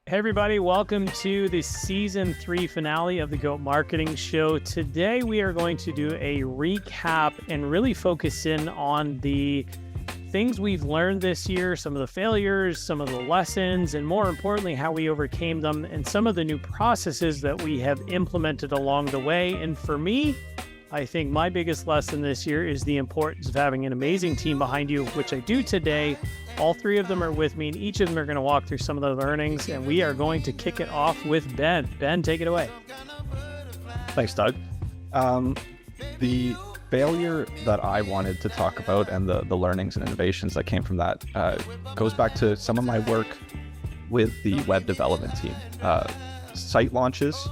Hey everybody, welcome to the season 3 finale of the G.O.A.T Marketing Show. Today we are going to do a recap and really focus in on the things we've learned this year, some of the failures, some of the lessons, and more importantly, how we overcame them and some of the new processes that we have implemented along the way. And for me, I think my biggest lesson this year is the importance of having an amazing team behind you, which I do today. All 3 of them are with me, and each of them are going to walk through some of the learnings, and we are going to kick it off with Ben. Ben, take it away. Thanks, Doug. The failure that I wanted to talk about and the learnings and innovations that came from that goes back to some of my work with the web development team. Site launches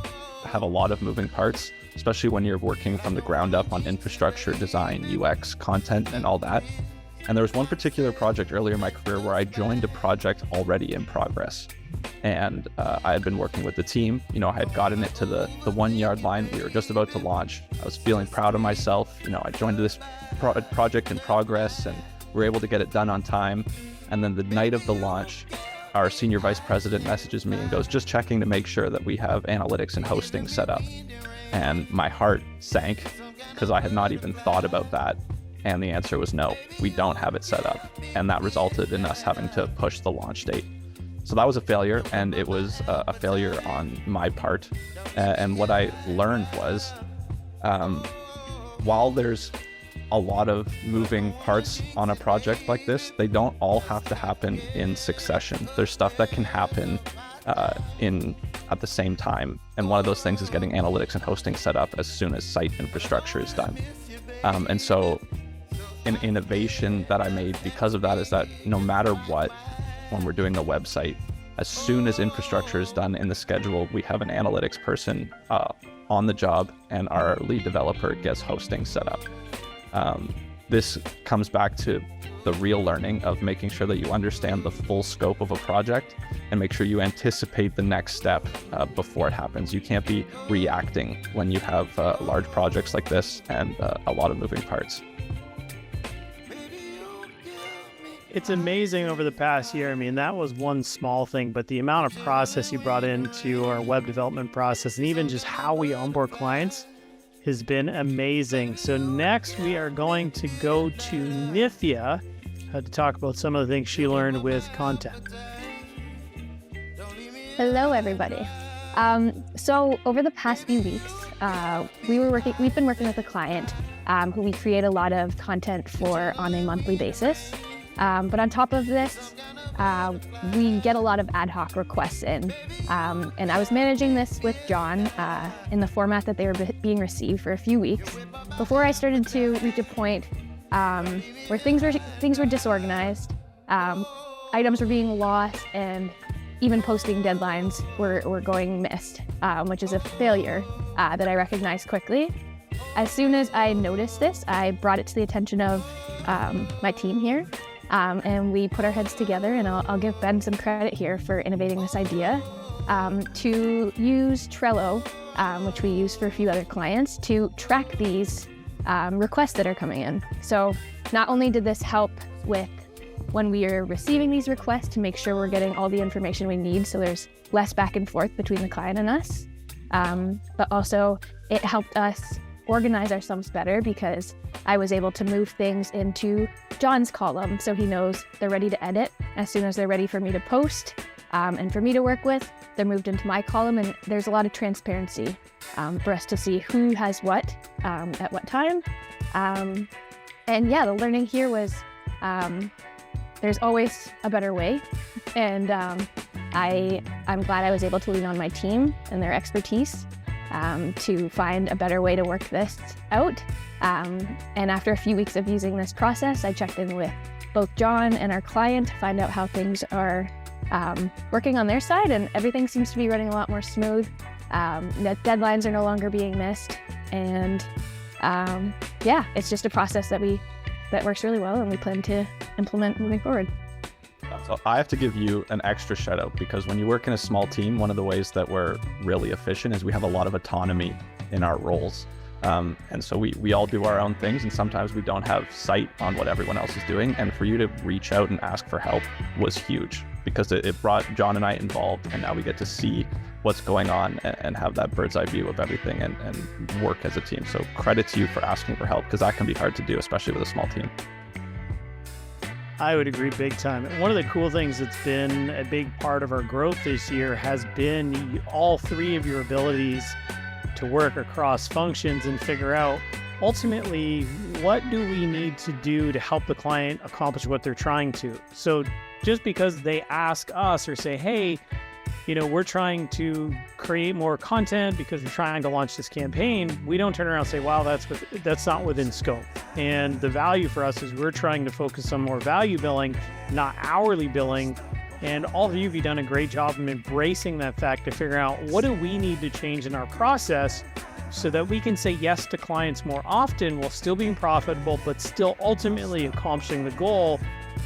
have a lot of moving parts, especially when you're working from the ground up on infrastructure, design, UX, content, and all that. And there was one particular project earlier in my career where I joined a project already in progress. And I had been working with the team. I had gotten it to the 1 yard line. We were just about to launch. I was feeling proud of myself. I joined this project in progress and we were able to get it done on time. And then the night of the launch, our senior vice president messages me and goes, just checking to make sure that we have analytics and hosting set up. And my heart sank because I had not even thought about that. And the answer was no, we don't have it set up. And that resulted in us having to push the launch date. So that was a failure, and it was a failure on my part. And what I learned was, while there's a lot of moving parts on a project like this, they don't all have to happen in succession. There's stuff that can happen at the same time. And one of those things is getting analytics and hosting set up as soon as site infrastructure is done. And so an innovation that I made because of that is that no matter what, when we're doing the website, as soon as infrastructure is done in the schedule, we have an analytics person on the job and our lead developer gets hosting set up. This comes back to the real learning of making sure that you understand the full scope of a project and make sure you anticipate the next step before it happens. You can't be reacting when you have large projects like this and a lot of moving parts. It's amazing over the past year. I mean, that was one small thing, but the amount of process you brought into our web development process and even just how we onboard clients has been amazing. So next we are going to go to Nithya to talk about some of the things she learned with content. Hello, everybody. So over the past few weeks, we've been working with a client who we create a lot of content for on a monthly basis. But on top of this, we get a lot of ad hoc requests in. And I was managing this with John in the format that they were being received for a few weeks before I started to reach a point where things were disorganized, items were being lost, and even posting deadlines were going missed, which is a failure that I recognized quickly. As soon as I noticed this, I brought it to the attention of my team here. And we put our heads together, and I'll give Ben some credit here for innovating this idea, to use Trello, which we use for a few other clients, to track these requests that are coming in. So not only did this help with when we are receiving these requests to make sure we're getting all the information we need so there's less back and forth between the client and us, but also it helped us organize ourselves better because I was able to move things into John's column so he knows they're ready to edit. As soon as they're ready for me to post and for me to work with, they're moved into my column, and there's a lot of transparency for us to see who has what at what time. And yeah, the learning here was there's always a better way, and I'm glad I was able to lean on my team and their expertise to find a better way to work this out. And after a few weeks of using this process, I checked in with both John and our client to find out how things are working on their side, and everything seems to be running a lot more smooth. The deadlines are no longer being missed, and yeah, it's just a process that works really well, and we plan to implement moving forward. So I have to give you an extra shout out because when you work in a small team, one of the ways that we're really efficient is we have a lot of autonomy in our roles. And so we all do our own things, and sometimes we don't have sight on what everyone else is doing. And for you to reach out and ask for help was huge. because it brought John and I involved, and now we get to see what's going on and have that bird's eye view of everything and work as a team. So credit to you for asking for help, because that can be hard to do, especially with a small team. I would agree big time. One of the cool things that's been a big part of our growth this year has been all three of your abilities to work across functions and figure out ultimately what do we need to do to help the client accomplish what they're trying to. So just because they ask us or say, hey, we're trying to create more content because we're trying to launch this campaign, we don't turn around and say, wow, that's not within scope. And the value for us is we're trying to focus on more value billing, not hourly billing. And all of you have done a great job of embracing that fact to figure out what do we need to change in our process so that we can say yes to clients more often while still being profitable, but still ultimately accomplishing the goal.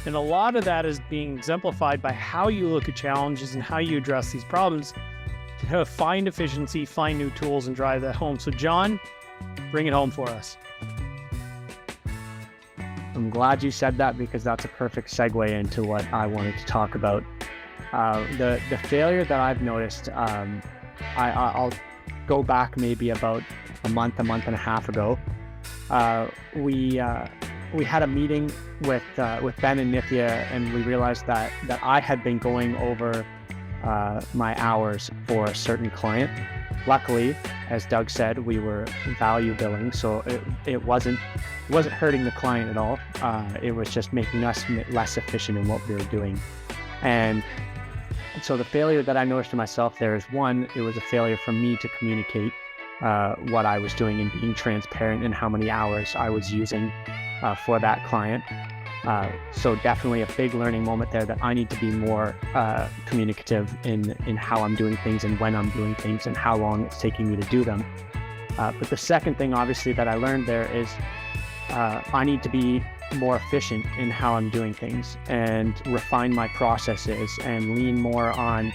And a lot of that is being exemplified by how you look at challenges and how you address these problems to find efficiency, find new tools, and drive that home. So John, bring it home for us. I'm glad you said that, because that's a perfect segue into what I wanted to talk about. The failure that I've noticed, I'll go back maybe about a month and a half ago. We had a meeting with Ben and Nithya, and we realized that I had been going over my hours for a certain client. Luckily, as Doug said, we were value billing, so it wasn't hurting the client at all. It was just making us less efficient in what we were doing. And so the failure that I noticed to myself there is, one, it was a failure for me to communicate what I was doing and being transparent in how many hours I was using for that client. So definitely a big learning moment there, that I need to be more communicative in how I'm doing things and when I'm doing things and how long it's taking me to do them. But the second thing, obviously, that I learned there is I need to be more efficient in how I'm doing things and refine my processes and lean more on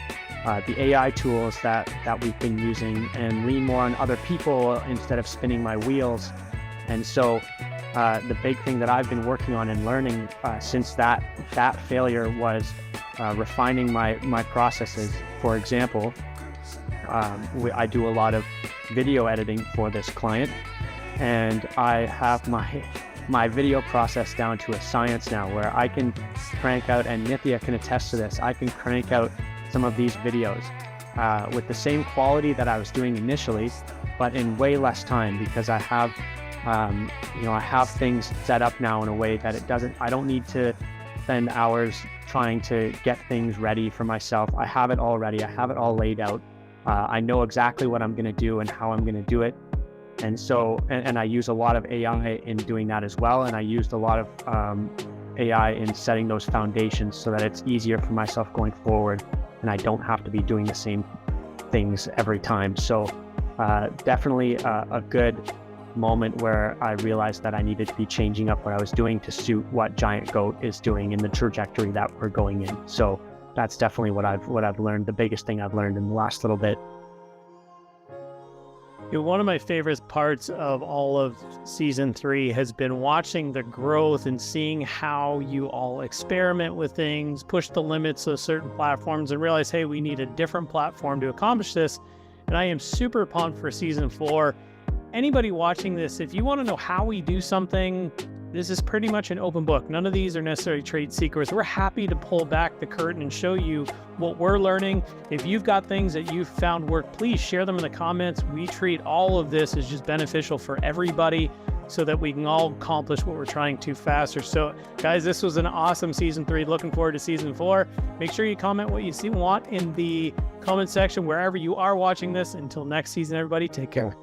the AI tools that we've been using, and lean more on other people instead of spinning my wheels. And so the big thing that I've been working on and learning since that failure was refining my processes. For example, I do a lot of video editing for this client, and I have my video process down to a science now, where I can crank out, and Nithya can attest to this, I can crank out some of these videos with the same quality that I was doing initially, but in way less time, because I have I have things set up now in a way that I don't need to spend hours trying to get things ready for myself. I have it all ready. I have it all laid out. I know exactly what I'm going to do and how I'm going to do it. And so, and I use a lot of AI in doing that as well. And I used a lot of AI in setting those foundations so that it's easier for myself going forward, and I don't have to be doing the same things every time. So definitely a good moment where I realized that I needed to be changing up what I was doing to suit what Giant Goat is doing in the trajectory that we're going in. So that's definitely what I've learned, the biggest thing I've learned in the last little bit. One of my favorite parts of all of season 3 has been watching the growth and seeing how you all experiment with things, push the limits of certain platforms, and realize, hey, we need a different platform to accomplish this. And I am super pumped for season 4. Anybody watching this, if you want to know how we do something, this is pretty much an open book. None of these are necessarily trade secrets. We're happy to pull back the curtain and show you what we're learning. If you've got things that you've found work, please share them in the comments. We treat all of this as just beneficial for everybody so that we can all accomplish what we're trying to faster. So guys, this was an awesome season 3. Looking forward to season 4. Make sure you comment what you want in the comment section wherever you are watching this. Until next season, everybody, take care.